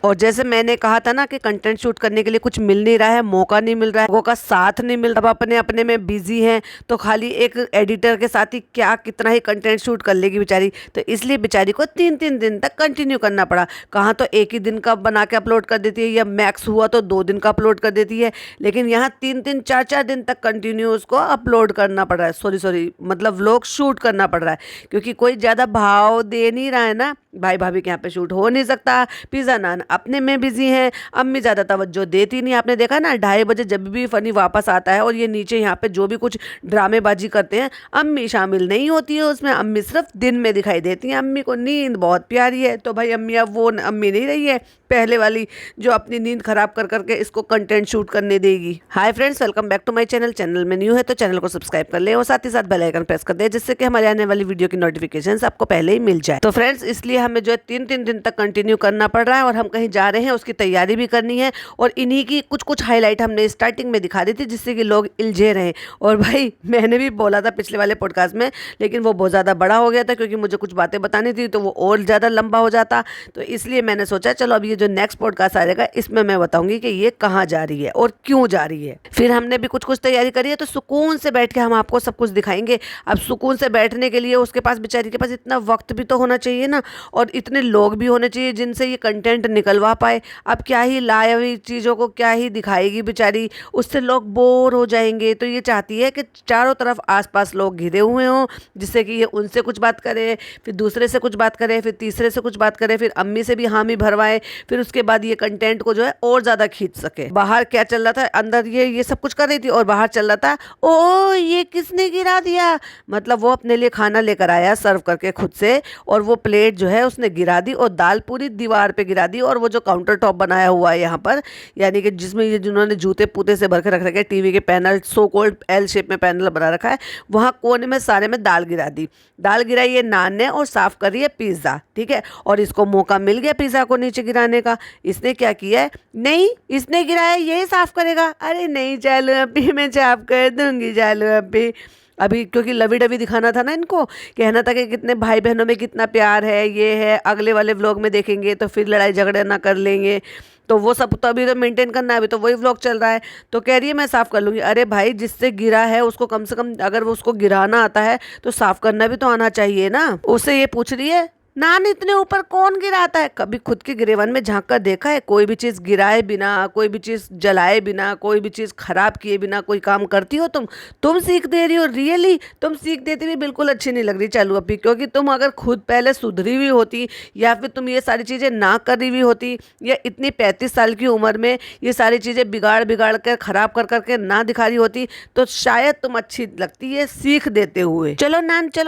और जैसे मैंने कहा था ना कि कंटेंट शूट करने के लिए कुछ मिल नहीं रहा है, मौका नहीं मिल रहा है, लोगों का साथ नहीं मिल रहा, अब अपने अपने में बिजी हैं, तो खाली एक एडिटर के साथ ही क्या कितना ही कंटेंट शूट कर लेगी बेचारी। तो इसलिए बेचारी को 3-3 दिन तक कंटिन्यू करना पड़ा। कहाँ तो एक ही दिन का बना के अपलोड कर देती है, या मैक्स हुआ तो 2 दिन का अपलोड कर देती है, लेकिन यहाँ 3-3 4-4 दिन तक कंटिन्यू उसको अपलोड करना पड़ रहा है। सॉरी मतलब व्लॉग शूट करना पड़ रहा है, क्योंकि कोई ज़्यादा भाव दे नहीं रहा है ना, भाई भाभी के यहाँ पे शूट हो नहीं सकता, पिज़्ज़ा नान अपने में बिजी हैं, अम्मी ज़्यादा तवज्जो देती नहीं। आपने देखा ना 2:30 बजे जब भी फनी वापस आता है और ये नीचे यहाँ पे जो भी कुछ ड्रामेबाजी करते हैं, अम्मी शामिल नहीं होती है उसमें, अम्मी सिर्फ दिन में दिखाई देती हैं। अम्मी को नींद बहुत प्यारी है, तो भाई अम्मी अब वो अम्मी नहीं रही है पहले वाली जो अपनी नींद खराब कर करके इसको कंटेंट शूट करने देगी। Hi friends, welcome back to my channel. Channel में न्यू है तो चैनल को सब्सक्राइब कर ले और साथ ही साथ बेल आइकन प्रेस कर दे, जिससे कि हमारे आने वाली वीडियो की नोटिफिकेशंस आपको पहले ही मिल जाए। तो फ्रेंड्स, इसलिए हमें जो है 3-3 दिन तक कंटिन्यू करना पड़ रहा है, और हम कहीं जा रहे हैं उसकी तैयारी भी करनी है, और इन्हीं की कुछ कुछ हाईलाइट हमने स्टार्टिंग में दिखा दी थी, जिससे कि लोग इलझे रहे। और भाई मैंने भी बोला था पिछले वाले पॉडकास्ट में, लेकिन वो बहुत ज़्यादा बड़ा हो गया था, क्योंकि मुझे कुछ बातें बतानी थी तो वो और ज़्यादा लंबा हो जाता। तो इसलिए मैंने सोचा चलो अब ये जो नेक्स्ट पॉडकास्ट आ जाएगा इसमें मैं बताऊंगी कि ये कहाँ जा रही है और क्यों जा रही है। फिर हमने भी कुछ कुछ तैयारी करी है, तो सुकून से बैठ के हम आपको सब कुछ दिखाएंगे। अब सुकून से बैठने के लिए उसके पास, बेचारी के पास इतना वक्त भी तो होना चाहिए ना, और इतने लोग भी होने चाहिए जिनसे ये कंटेंट निकलवा पाए। अब क्या ही लाए हुई चीज़ों को क्या ही दिखाएगी बेचारी, उससे लोग बोर हो जाएंगे। तो ये चाहती है कि चारों तरफ आसपास लोग घिरे हुए हों, जिससे कि ये उनसे कुछ बात करे, फिर दूसरे से कुछ बात करे, फिर तीसरे से कुछ बात करे, फिर अम्मी से भी हामी भरवाए, फिर उसके बाद ये कंटेंट को जो है और ज़्यादा खींच सके। बाहर क्या चल रहा था, अंदर ये सब कुछ कर रही थी, और बाहर चल रहा था ओ ये किसने गिरा दिया, मतलब वो अपने लिए खाना लेकर आया सर्व करके खुद से, और वो प्लेट जो है उसने गिरा दी, और दाल पूरी दीवार पे गिरा दी। और वो जो काउंटर टॉप बनाया हुआ है यहाँ पर, यानी कि जिसमें ये जिन्होंने जूते पूते से भर के रख रखे, टीवी के panel, so cold L shape में पैनल बना रखा है, वहाँ कोने में सारे में दाल गिरा दी। दाल गिराई है नान ने, और साफ करी है पिज़्ज़ा, ठीक है। और इसको मौका मिल गया पिज़्ज़ा को नीचे गिराने का। इसने क्या किया है, नहीं इसने गिराया यही साफ करेगा, अरे नहीं चालू अभी मैं साफ कर दूंगी, चालू अभी क्योंकि लवी डवी दिखाना था ना, इनको कहना था कि कितने भाई बहनों में कितना प्यार है, ये है, अगले वाले व्लॉग में देखेंगे तो फिर लड़ाई झगड़े ना कर लेंगे, तो वो सब तो अभी तो मेंटेन करना है, अभी तो वही व्लॉग चल रहा है। तो कह रही है मैं साफ़ कर लूँगी। अरे भाई, जिससे गिरा है उसको कम से कम, अगर वो उसको गिराना आता है तो साफ़ करना भी तो आना चाहिए ना। उससे ये पूछ रही है नान इतने ऊपर कौन गिराता है, कभी खुद के गिरेवन में झांक कर देखा है? कोई भी चीज़ गिराए बिना, कोई भी चीज़ जलाए बिना, कोई भी चीज़ खराब किए बिना कोई काम करती हो तुम सीख दे रही हो। रियली तुम सीख देती हुई बिल्कुल अच्छी नहीं लग रही चालू अभी, क्योंकि तुम अगर खुद पहले सुधरी हुई होती, या फिर तुम ये सारी चीज़ें ना कर रही हुई होती, या इतनी 35 साल की उम्र में ये सारी चीज़ें बिगाड़ बिगाड़ कर खराब कर करके ना दिखा रही होती, तो शायद तुम अच्छी लगती है सीख देते हुए। चलो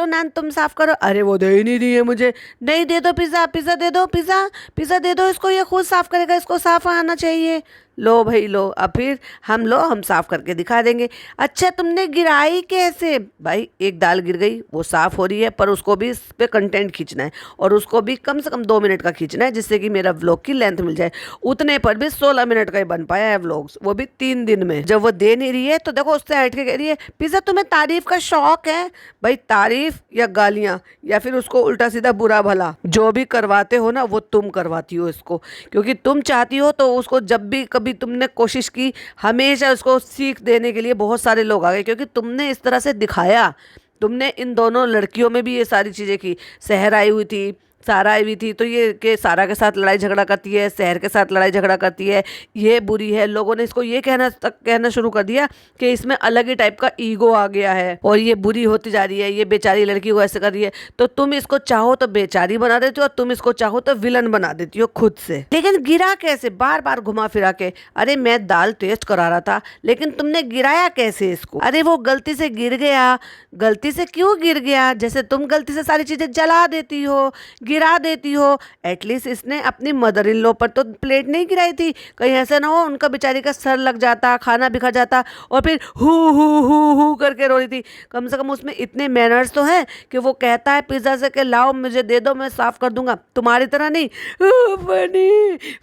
नान तुम साफ करो। अरे वो दे ही नहीं रही है मुझे। नहीं, दे दो पिज़्ज़ा दे दो, पिज़्ज़ा दे दो इसको, ये खुद साफ करेगा, इसको साफ आना चाहिए। लो भाई लो, अब फिर हम साफ करके दिखा देंगे। अच्छा तुमने गिराई कैसे? भाई एक दाल गिर गई, वो साफ हो रही है, पर उसको भी इस पे कंटेंट खींचना है, और उसको भी कम से कम 2 मिनट का खींचना है, जिससे कि मेरा व्लॉग की लेंथ मिल जाए। उतने पर भी 16 मिनट का ही बन पाया है व्लॉग्स, वो भी 3 दिन में। जब वो दे नहीं रही है तो देखो उससे हट के कह रही है पिज़्ज़ा तुम्हें तारीफ का शौक है। भाई तारीफ या गालियाँ, या फिर उसको उल्टा सीधा बुरा भला जो भी करवाते हो ना, वो तुम करवाती हो इसको, क्योंकि तुम चाहती हो। तो उसको जब भी कभी तुमने कोशिश की, हमेशा उसको सीख देने के लिए बहुत सारे लोग आ गए, क्योंकि तुमने इस तरह से दिखाया। तुमने इन दोनों लड़कियों में भी ये सारी चीज़ें की। सहर आई हुई थी, सारा आई हुई थी, तो ये के सारा के साथ लड़ाई झगड़ा करती है, शहर के साथ लड़ाई झगड़ा करती है, ये बुरी है। लोगों ने इसको ये कहना शुरू कर दिया कि इसमें अलग ही टाइप का ईगो आ गया है, और ये बुरी होती जा रही है, ये बेचारी लड़की को ऐसे कर रही है। तो तुम इसको चाहो तो बेचारी बना देती हो, और तुम इसको चाहो तो विलन बना देती हो खुद से। लेकिन गिरा कैसे, बार बार घुमा फिरा के? अरे मैं दाल टेस्ट करा रहा था, लेकिन तुमने गिराया कैसे इसको? अरे वो गलती से गिर गया। गलती से क्यों गिर गया? जैसे तुम गलती से सारी चीजें जला देती हो, गिरा देती हो। एटलीस्ट इसने अपनी मदर इन लॉ पर तो प्लेट नहीं गिराई थी, कहीं ऐसा ना हो उनका बेचारी का सर लग जाता, खाना बिखर जाता, और फिर हु करके रो रही थी। कम से कम उसमें इतने मैनर्स तो हैं कि वो कहता है पिज़्ज़ा से कि लाओ मुझे दे दो, मैं साफ कर दूंगा। तुम्हारी तरह नहीं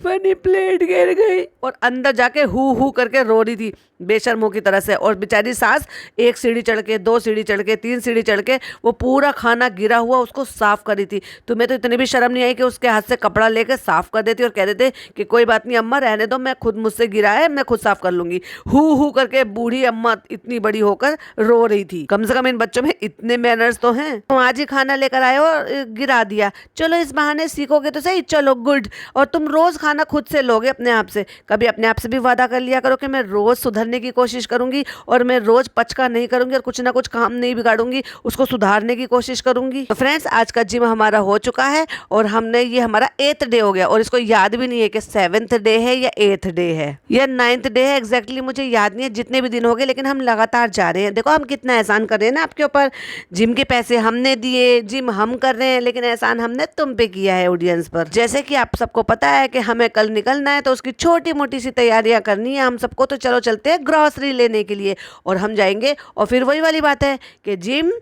फनी प्लेट गिर गई, और अंदर जाके हु करके रो रही थी बेशर्मों की तरह से। और बेचारी सास 1 सीढ़ी चढ़ के, 2 सीढ़ी चढ़ के, 3 सीढ़ी चढ़ के वो पूरा खाना गिरा हुआ उसको साफ कर रही थी। तुम्हें तो इतनी भी शर्म नहीं आई कि उसके हाथ से कपड़ा लेकर साफ कर देती और कह देते कि कोई बात नहीं अम्मा, रहने दो, मैं खुद, मुझसे गिरा है, मैं खुद साफ कर लूंगी। हु करके बूढ़ी अम्मा इतनी बड़ी होकर रो रही थी। कम से कम इन बच्चों में इतने मैनर्स तो हैं। तुम आज ही खाना लेकर आए और गिरा दिया, चलो इस बहाने सीखोगे तो सही, चलो गुड। और तुम रोज खाना खुद से लोगे अपने आप से। कभी अपने आप से भी वादा कर लिया करो कि मैं रोज सुधरने की कोशिश करूंगी और मैं रोज पचका नहीं करूंगी और कुछ ना कुछ काम नहीं बिगाड़ूंगी, उसको सुधारने की कोशिश करूंगी। तो फ्रेंड्स, आज का जिम हमारा हो चुका है और हमने, ये हमारा 8th डे हो गया और इसको याद भी नहीं है कि 7th डे है या 8th डे है या 9th डे है। एग्जैक्टली मुझे याद नहीं है जितने भी दिन हो गए, लेकिन हम लगातार जा रहे हैं। देखो हम कितना एहसान कर रहे हैं ना आपके ऊपर। जिम के पैसे हमने दिए, जिम हम कर रहे हैं, लेकिन एहसान हमने तुम पे किया है ऑडियंस पर। जैसे कि आप सबको पता है कि हमें कल निकलना है, तो उसकी छोटी मोटी सी तैयारियां करनी है हम सबको। तो चलो चलते हैं ग्रॉसरी लेने के लिए और हम जाएंगे। और फिर वही वाली बात है कि जिम,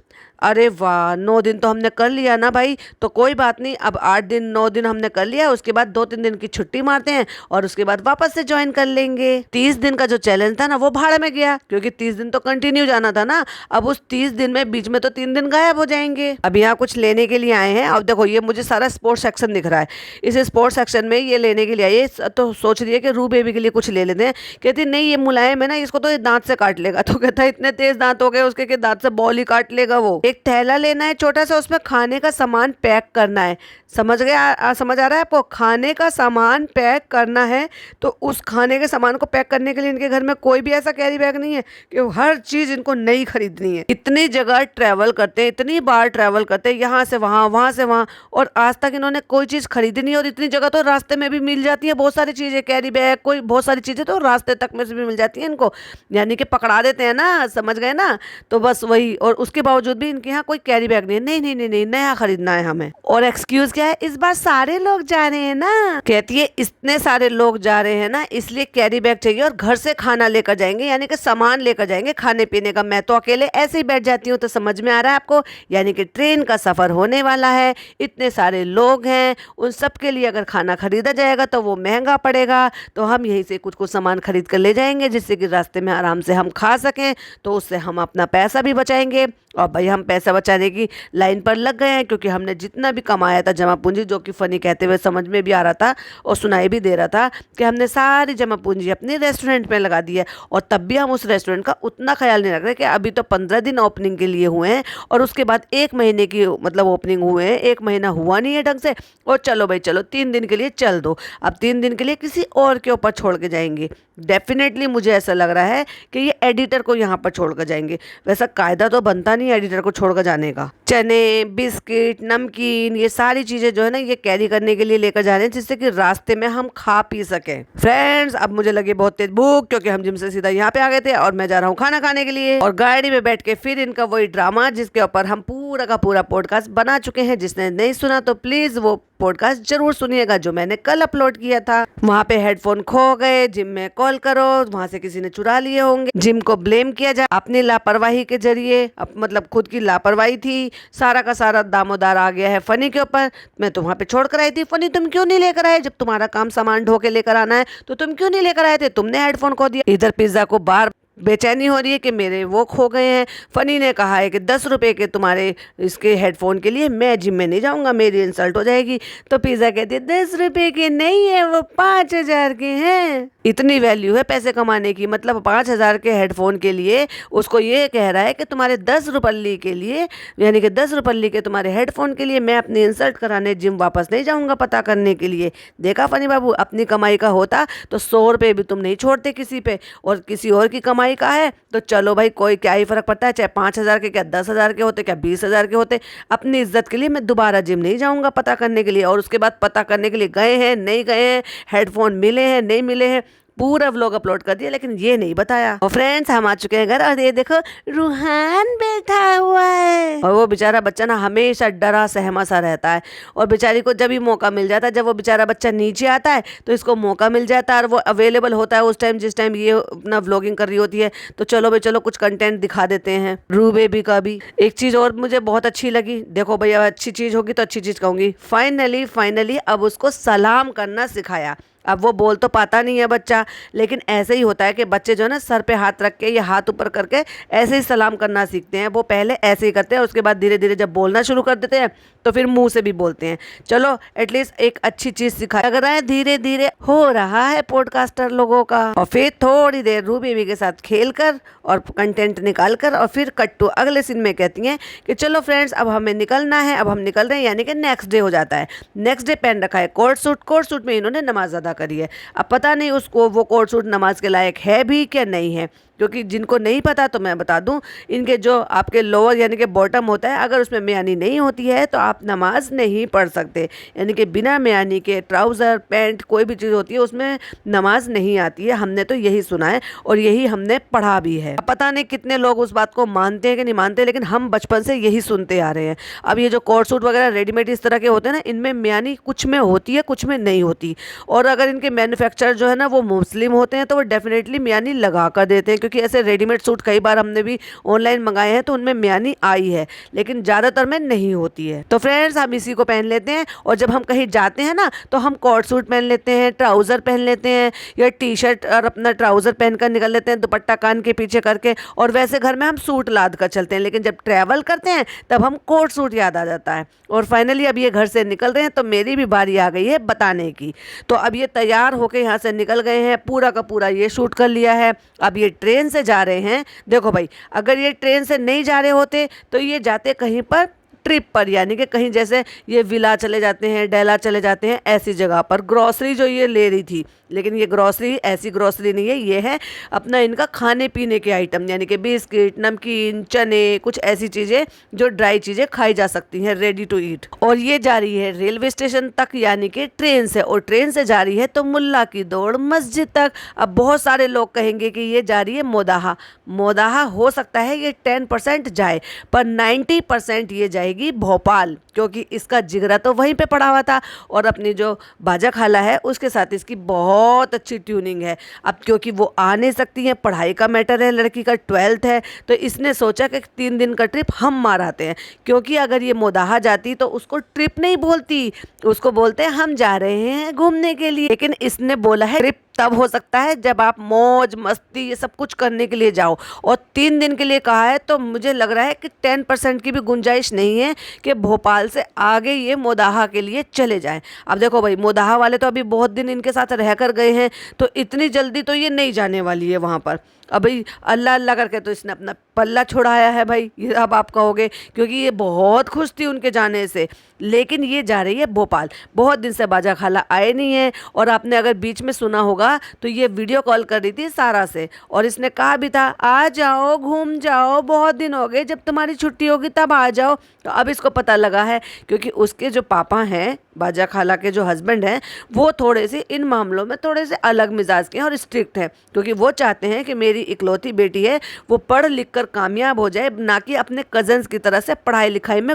अरे वाह, 9 दिन तो हमने कर लिया ना भाई, तो कोई बात नहीं, अब 8 दिन 9 दिन हमने कर लिया, उसके बाद 2-3 दिन की छुट्टी मारते हैं और उसके बाद वापस से ज्वाइन कर लेंगे। 30 दिन का जो चैलेंज था ना, वो भाड़ में गया, क्योंकि 30 दिन तो कंटिन्यू जाना था ना। अब उस 30 दिन में बीच में तो 3 दिन गायब हो जाएंगे। अब यहाँ कुछ लेने के लिए आए हैं। अब देखो, ये मुझे सारा स्पोर्ट्स सेक्शन दिख रहा है। इस स्पोर्ट्स सेक्शन में ये लेने के लिए आइए, तो सोच रही है कि रू बेबी के लिए कुछ ले लेते हैं। कहती नहीं, ये मुलायम है ना, इसको तो दांत से काट लेगा। तो कहता है इतने तेज दांत हो गए उसके कि दांत से बॉल ही काट लेगा वो। एक थैला लेना है छोटा सा, उसमें खाने का सामान पैक करना है। समझ गया? समझ आ रहा है आपको? खाने का सामान पैक करना है। तो उस खाने के सामान को पैक करने के लिए इनके घर में कोई भी ऐसा कैरी बैग नहीं है कि हर चीज इनको नई खरीदनी है। इतनी जगह ट्रैवल करते हैं, इतनी बार ट्रैवल करते हैं, यहाँ से वहाँ, वहाँ से वहाँ, और आज तक इन्होंने कोई चीज खरीदी नहीं। और इतनी जगह तो रास्ते में भी मिल जाती है बहुत सारी चीजें, कैरी बैग, कोई बहुत सारी चीजें तो रास्ते तक में से भी मिल जाती है इनको, यानी कि पकड़ा देते हैं ना, समझ गए ना। तो बस वही, और उसके बावजूद भी इनके यहाँ कोई कैरी बैग नहीं है। नहीं नहीं नहीं नहीं, नया खरीदना है हमें। और एक्सक्यूज क्या है, इस बार सारे लोग जा रहे हैं ना। कहती है इतने सारे लोग जा रहे हैं ना, इसलिए कैरी बैग चाहिए और घर से खाना लेकर जाएंगे, यानी कि सामान लेकर जाएंगे खाने पीने का। मैं तो अकेले ऐसे ही बैठ जाती हूँ। तो समझ में आ रहा है आपको, यानी कि ट्रेन का सफर होने वाला है, इतने सारे लोग हैं, उन सब के लिए अगर खाना खरीदा जाएगा तो वो महंगा पड़ेगा। तो हम यहीं से कुछ कुछ सामान खरीद कर ले जाएंगे, जिससे कि रास्ते में आराम से हम खा सकें। तो उससे हम अपना पैसा भी बचाएंगे। और भाई हम पैसा बचाने की लाइन पर लग गए हैं, क्योंकि हमने जितना भी कमाया था जमा पूंजी, जो कि फनी कहते हुए समझ में भी आ रहा था और सुनाई भी दे रहा था, कि हमने सारी जमा पूंजी अपने रेस्टोरेंट में लगा दी है। और तब भी हम उस रेस्टोरेंट का उतना ख्याल नहीं रख रहे कि अभी तो 15 दिन ओपनिंग के लिए हुए हैं और उसके बाद 1 महीने की मतलब ओपनिंग हुए हैं, 1 महीना हुआ नहीं है ढंग से। और चलो भाई चलो, 3 दिन के लिए चल दो। अब 3 दिन के लिए किसी और के ऊपर छोड़ के जाएंगे। डेफिनेटली मुझे ऐसा लग रहा है कि ये एडिटर को यहाँ पर छोड़ कर जाएंगे। वैसा कायदा तो बनता नहीं एडिटर को छोड़कर जाने का। चने, बिस्किट, नमकीन, ये सारी चीजें जो है ना, ये कैरी करने के लिए लेकर जा रहे हैं, जिससे कि रास्ते में हम खा पी सकें। फ्रेंड्स, अब मुझे लगी बहुत तेज भूख, क्योंकि हम जिम से सीधा यहाँ पे आ गए थे और मैं जा रहा हूँ खाना खाने के लिए। और गाड़ी में बैठ के फिर इनका वही ड्रामा, जिसके ऊपर हम पूरा का पूरा पॉडकास्ट बना चुके हैं। जिसने नहीं सुना तो प्लीज वो पॉडकास्ट जरूर सुनिएगा, जो मैंने कल अपलोड किया था। वहाँ पे हेडफोन खो गए, जिम में कॉल करो, वहाँ से किसी ने चुरा लिए होंगे, जिम को ब्लेम किया जाए अपनी लापरवाही के जरिए, मतलब खुद की लापरवाही थी। सारा का सारा दामोदार आ गया है फनी के ऊपर। मैं तो वहाँ पे छोड़ कर आई थी। फनी तुम क्यों नहीं लेकर आए? जब तुम्हारा काम सामान ढो के लेकर आना है तो तुम क्यों नहीं लेकर आए थे? तुमने हेडफोन खो दिया। इधर पिज्जा को बार बेचैनी हो रही है कि मेरे वो खो गए हैं। फनी ने कहा है कि 10 रुपए के तुम्हारे इसके हेडफोन के लिए मैं जिम में नहीं जाऊंगा, मेरी इंसल्ट हो जाएगी। तो पिज्जा कहती है 10 रुपए के नहीं है, वो 5000 के हैं। इतनी वैल्यू है पैसे कमाने की, मतलब 5000 के हेडफोन के लिए उसको ये कह रहा है कि तुम्हारे 10 रुपल्ली के लिए, यानी कि 10 रुपल्ली के तुम्हारे हेडफोन के लिए मैं अपनी इंसल्ट कराने जिम वापस नहीं जाऊंगा पता करने के लिए। देखा फनी बाबू, अपनी कमाई का होता तो 100 रुपये भी तुम नहीं छोड़ते किसी पे, और किसी और की कमाई का है तो चलो भाई कोई क्या ही फर्क पड़ता है, चाहे 5000 के क्या 10,000 के होते क्या 20,000 के होते। अपनी इज्जत के लिए मैं दोबारा जिम नहीं जाऊंगा पता करने के लिए। और उसके बाद पता करने के लिए गए हैं नहीं गए हैं, हेडफोन मिले हैं नहीं मिले हैं, पूरा व्लॉग अपलोड कर दिया, लेकिन ये नहीं बताया। और फ्रेंड्स, हम आ चुके हैं घर और ये देखो रूहान बैठा हुआ है। और वो बेचारा बच्चा ना हमेशा डरा सहमा सा रहता है, और बेचारी को जब भी मौका मिल जाता है, जब वो बेचारा बच्चा नीचे आता है तो इसको मौका मिल जाता है और वो अवेलेबल होता है उस टाइम जिस टाइम ये अपना व्लॉगिंग कर रही होती है। तो चलो भाई चलो कुछ कंटेंट दिखा देते हैं रू बेबी का भी। एक चीज और मुझे बहुत अच्छी लगी, देखो भैया अच्छी चीज होगी तो अच्छी चीज कहूंगी, फाइनली अब उसको सलाम करना सिखाया। अब वो बोल तो पाता नहीं है बच्चा, लेकिन ऐसे ही होता है कि बच्चे जो है ना सर पे हाथ रख के या हाथ ऊपर करके ऐसे ही सलाम करना सीखते हैं। वो पहले ऐसे ही करते हैं, उसके बाद धीरे धीरे जब बोलना शुरू कर देते हैं तो फिर मुंह से भी बोलते हैं। चलो एटलीस्ट एक अच्छी चीज सिखाया लग रहा है, धीरे धीरे हो रहा है पॉडकास्टर लोगों का। और फिर थोड़ी देर रू बेबी के साथ खेल कर और कंटेंट निकाल कर और फिर कट टू अगले सीन में कहती हैं कि चलो फ्रेंड्स अब हमें निकलना है, अब हम निकल रहे हैं, यानी कि नेक्स्ट डे हो जाता है। नेक्स्ट डे पहन रखा है कोट सूट में इन्होंने नमाज अदा करी है। अब पता नहीं उसको वो कोट सूट नमाज के लायक है भी क्या नहीं है, क्योंकि जिनको नहीं पता तो मैं बता दूं, इनके जो आपके लोअर यानी कि बॉटम होता है, अगर उसमें मियानी नहीं होती है तो आप नमाज नहीं पढ़ सकते। यानी कि बिना मियानी के ट्राउज़र पैंट कोई भी चीज़ होती है उसमें नमाज नहीं आती है। हमने तो यही सुना है और यही हमने पढ़ा भी है। अब पता नहीं कितने लोग उस बात को मानते हैं कि नहीं मानते, लेकिन हम बचपन से यही सुनते आ रहे हैं। अब ये जो कोट सूट वगैरह रेडीमेड इस तरह के होते हैं ना, इनमें मियानी कुछ में होती है कुछ में नहीं होती। और अगर इनके मैन्युफैक्चरर जो है ना वो मुस्लिम होते हैं तो वो डेफिनेटली मियानी लगा कर देते हैं, क्योंकि ऐसे रेडीमेड सूट कई बार हमने भी ऑनलाइन मंगाए हैं तो उनमें मियानी आई है, लेकिन ज़्यादातर में नहीं होती है। तो फ्रेंड्स हम इसी को पहन लेते हैं, और जब हम कहीं जाते हैं ना तो हम कोट सूट पहन लेते हैं, ट्राउज़र पहन लेते हैं या टी शर्ट और अपना ट्राउज़र पहनकर निकल लेते हैं दुपट्टा कान के पीछे करके, और वैसे घर में हम सूट लाद कर चलते हैं। लेकिन जब ट्रैवल करते हैं तब हम कोट सूट याद आ जाता है। और फाइनली अब ये घर से निकल रहे हैं तो मेरी भी बारी आ गई है बताने की। तो अब ये तैयार होकर यहाँ से निकल गए हैं, पूरा का पूरा ये शूट कर लिया है। अब ये ट्रेन से जा रहे हैं। देखो भाई, अगर ये ट्रेन से नहीं जा रहे होते तो ये जाते कहीं पर ट्रिप पर, यानी कि कहीं जैसे ये विला चले जाते हैं, डेला चले जाते हैं, ऐसी जगह पर। ग्रॉसरी जो ये ले रही थी, लेकिन ये ग्रॉसरी ऐसी ग्रॉसरी नहीं है, ये है अपना इनका खाने पीने के आइटम, यानी कि बिस्किट, नमकीन, चने, कुछ ऐसी चीज़ें जो ड्राई चीज़ें खाई जा सकती हैं, रेडी टू ईट। और ये जा रही है रेलवे स्टेशन तक, यानी कि ट्रेन से, और ट्रेन से जा रही है तो मुल्ला की दौड़ मस्जिद तक। अब बहुत सारे लोग कहेंगे कि ये जा रही है मोदाहा। मोदाहा हो सकता है ये 10% जाए, पर 90% ये जाएगी भोपाल, क्योंकि इसका जिगरा तो वहीं पे पड़ा हुआ था। और अपनी जो बाजा खाला है उसके साथ इसकी बहुत अच्छी ट्यूनिंग है। अब क्योंकि वो आ नहीं सकती है, पढ़ाई का मैटर है, लड़की का 12th है, तो इसने सोचा कि 3 दिन का ट्रिप हम माराते हैं। क्योंकि अगर ये मोदाहा जाती तो उसको ट्रिप नहीं बोलती, उसको बोलते हैं हम जा रहे हैं घूमने के लिए। लेकिन इसने बोला है ट्रिप तब हो सकता है जब आप मौज मस्ती ये सब कुछ करने के लिए जाओ, और 3 दिन के लिए कहा है, तो मुझे लग रहा है कि 10% की भी गुंजाइश नहीं है कि भोपाल से आगे ये मोदाहा के लिए चले जाएं। अब देखो भाई, मोदाहा वाले तो अभी बहुत दिन इनके साथ रह कर गए हैं, तो इतनी जल्दी तो ये नहीं जाने वाली है वहाँ पर। अभी अल्लाह अल्लाह करके तो इसने अपना पल्ला छुड़ाया है भाई, ये अब आप कहोगे, क्योंकि ये बहुत खुश थी उनके जाने से। लेकिन ये जा रही है भोपाल। बहुत दिन से बाजा खाला आए नहीं है, और आपने अगर बीच में सुना होगा तो ये वीडियो कॉल कर रही थी सारा से, और इसने कहा भी था आ जाओ घूम जाओ, बहुत दिन हो गए, जब तुम्हारी छुट्टी होगी तब आ जाओ। तो अब इसको पता लगा है, क्योंकि उसके जो पापा हैं, बाजा खाला के जो हस्बैंड हैं, वो थोड़े से इन मामलों में थोड़े से अलग मिजाज के हैं और स्ट्रिक्ट हैं, क्योंकि वो चाहते हैं कि मेरी इकलौती बेटी है वो पढ़ लिख कर कामयाब हो जाए, ना कि अपने कजन्स की तरह से पढ़ाई लिखाई में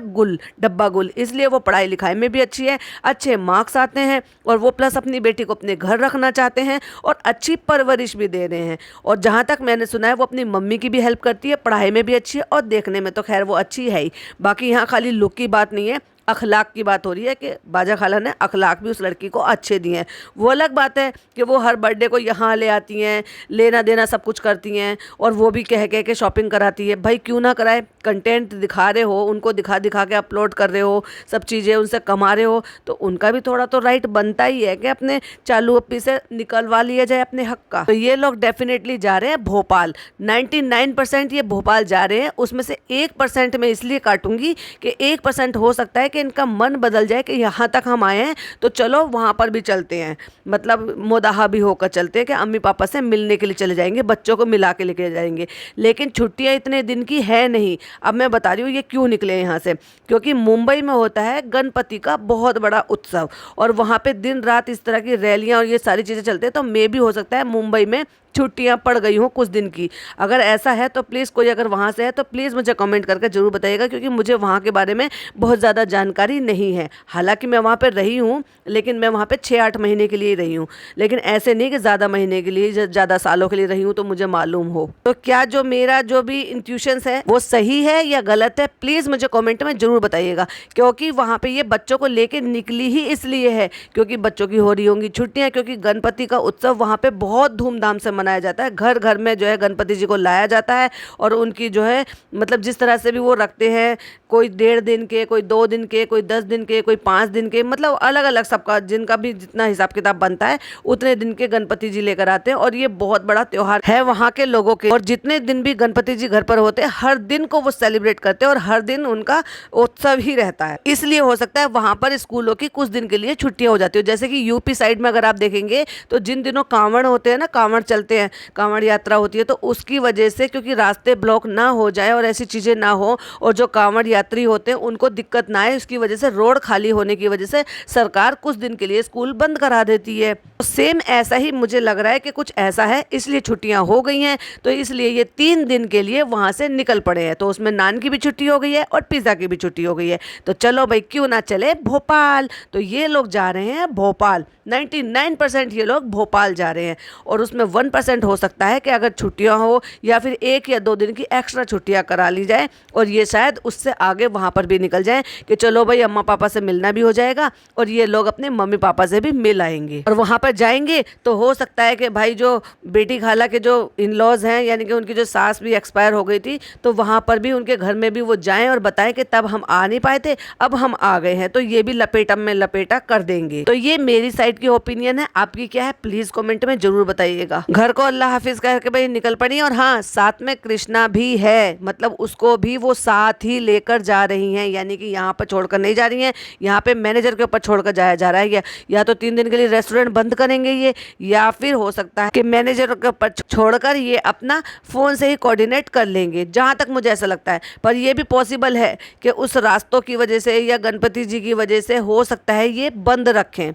डब्बा गुल। इसलिए वो पढ़ाई लिखाई में भी अच्छी है, अच्छे मार्क्स आते हैं, और वो प्लस अपनी बेटी को अपने घर रखना चाहते हैं और अच्छी परवरिश भी दे रहे हैं। और जहाँ तक मैंने सुना है वो अपनी मम्मी की भी हेल्प करती है, पढ़ाई में भी अच्छी है, और देखने में तो खैर वो अच्छी है ही। बाकी यहाँ खाली लुक की बात नहीं है, अखलाक की बात हो रही है कि बाजा खाला ने अखलाक भी उस लड़की को अच्छे दिए हैं। वो अलग बात है कि वो हर बर्थडे को यहाँ ले आती हैं, लेना देना सब कुछ करती हैं, और वो भी कह के शॉपिंग कराती है। भाई क्यों ना कराए, कंटेंट दिखा रहे हो, उनको दिखा दिखा के अपलोड कर रहे हो, सब चीज़ें उनसे कमा रहे हो, तो उनका भी थोड़ा तो राइट बनता ही है कि अपने चालू अपी से निकलवा लिया जाए अपने हक का। तो ये लोग डेफिनेटली जा रहे हैं भोपाल। 99% ये भोपाल जा रहे हैं, उसमें से 1% मैं इसलिए काटूंगी कि 1% हो सकता है कि इनका मन बदल जाए कि यहाँ तक हम आए हैं तो चलो वहाँ पर भी चलते हैं, मतलब मोदाहा भी होकर चलते हैं कि अम्मी पापा से मिलने के लिए चले जाएंगे, बच्चों को मिला के लेके जाएंगे। लेकिन छुट्टियाँ इतने दिन की है नहीं। अब मैं बता रही हूँ ये क्यों निकले यहाँ से, क्योंकि मुंबई में होता है गणपति का बहुत बड़ा उत्सव, और वहाँ पे दिन रात इस तरह की रैलियाँ और ये सारी चीज़ें चलते हैं। तो मे भी हो सकता है मुंबई में छुट्टियां पड़ गई हों कुछ दिन की। अगर ऐसा है तो प्लीज़, कोई अगर वहाँ से है तो प्लीज़ मुझे कमेंट करके ज़रूर बताइएगा, क्योंकि मुझे वहाँ के बारे में बहुत ज़्यादा जानकारी जानकारी नहीं है। हालांकि मैं वहाँ पे रही हूँ, लेकिन मैं वहाँ पे 6-8 महीने के लिए रही हूँ, लेकिन ऐसे नहीं कि ज़्यादा महीने के लिए, ज़्यादा सालों के लिए रही हूँ तो मुझे मालूम हो। तो क्या जो मेरा जो भी इंट्यूशंस है वो सही है या गलत है, प्लीज़ मुझे कमेंट में ज़रूर बताइएगा। क्योंकि वहाँ पे ये बच्चों को लेके निकली ही इसलिए है क्योंकि बच्चों की हो रही होंगी छुट्टियाँ, क्योंकि गणपति का उत्सव वहाँ पे बहुत धूमधाम से मनाया जाता है। घर घर में जो है गणपति जी को लाया जाता है और उनकी जो है मतलब जिस तरह से भी वो रखते हैं, कोई 1.5 दिन के, कोई 2 दिन के, कोई 10 दिन के, कोई 5 दिन के, मतलब अलग अलग सबका जिनका भी जितना हिसाब किताब बनता है उतने दिन के गणपति जी लेकर आते हैं। और ये बहुत बड़ा त्योहार है वहाँ के लोगों के, और जितने दिन भी गणपति जी घर पर होते हैं हर दिन को वो सेलिब्रेट करते हैं और हर दिन उनका उत्सव ही रहता है। इसलिए हो सकता है वहाँ पर स्कूलों की कुछ दिन के लिए छुट्टियां हो जाती है। जैसे कि यूपी साइड में अगर आप देखेंगे तो जिन दिनों कांवड़ होते हैं ना, कांवड़ चलते हैं, कांवड़ यात्रा होती है, तो उसकी वजह से क्योंकि रास्ते ब्लॉक ना हो जाए और ऐसी चीज़ें ना हो और जो कांवड़ यात्री होते हैं उनको दिक्कत ना आए, उसकी वजह से रोड खाली होने की वजह से सरकार कुछ दिन के लिए स्कूल बंद करा देती है। तो सेम ऐसा ही मुझे लग रहा है कि कुछ ऐसा है, इसलिए छुट्टियां हो गई हैं, तो इसलिए ये 3 दिन के लिए वहां से निकल पड़े हैं। तो उसमें नान की भी छुट्टी हो गई है और पिज़्ज़ा की भी छुट्टी हो गई है। तो चलो भाई क्यों ना चले भोपाल। तो ये लोग जा रहे हैं भोपाल, 99% ये लोग भोपाल जा रहे हैं, और उसमें 1% हो सकता है कि अगर छुट्टियां हो या फिर 1 या 2 दिन की एक्स्ट्रा छुट्टियां करा ली जाए, और ये शायद उससे आगे वहाँ पर भी निकल जाएं कि चलो भाई अम्मा पापा से मिलना भी हो जाएगा और ये लोग अपने मम्मी पापा से भी मिल आएंगे। और वहाँ पर जाएंगे तो हो सकता है कि भाई जो बेटी खाला के जो इन लॉज हैं, यानी कि उनकी जो सास भी एक्सपायर हो गई थी, तो वहाँ पर भी उनके घर में भी वो जाएं और बताएं कि तब हम आ नहीं पाए थे, अब हम आ गए हैं, तो ये भी लपेटा में लपेटा कर देंगे। तो ये मेरी साइड की ओपिनियन है, आपकी क्या है प्लीज कमेंट में जरूर बताइएगा। घर को अल्लाह हाफिज करके भाई निकल पड़ी, और हाँ साथ में कृष्णा भी है, मतलब उसको भी वो साथ ही लेकर जा रही हैं, यानी कि यहाँ पर छोड़कर नहीं जा रही हैं, यहाँ पे मैनेजर के ऊपर छोड़कर जाया जा रहा है। या तो 3 दिन के लिए रेस्टोरेंट बंद करेंगे ये, या फिर हो सकता है कि मैनेजर के ऊपर छोड़कर ये अपना फोन से ही कोऑर्डिनेट कर लेंगे, जहाँ तक मुझे ऐसा लगता है। पर ये भी पॉसिबल है कि उस रास्तों की वजह से या गणपति जी की वजह से हो सकता है ये बंद रखें,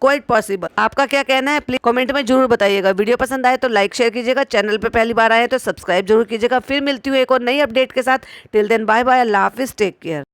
क्वाइट पॉसिबल। आपका क्या कहना है प्लीज कमेंट में जरूर बताइएगा। वीडियो पसंद आए तो लाइक शेयर कीजिएगा, चैनल पे पहली बार आए तो सब्सक्राइब जरूर कीजिएगा। फिर मिलती हूँ एक और नई अपडेट के साथ। टिल देन बाय बाय, अल्लाह हाफिज, टेक केयर।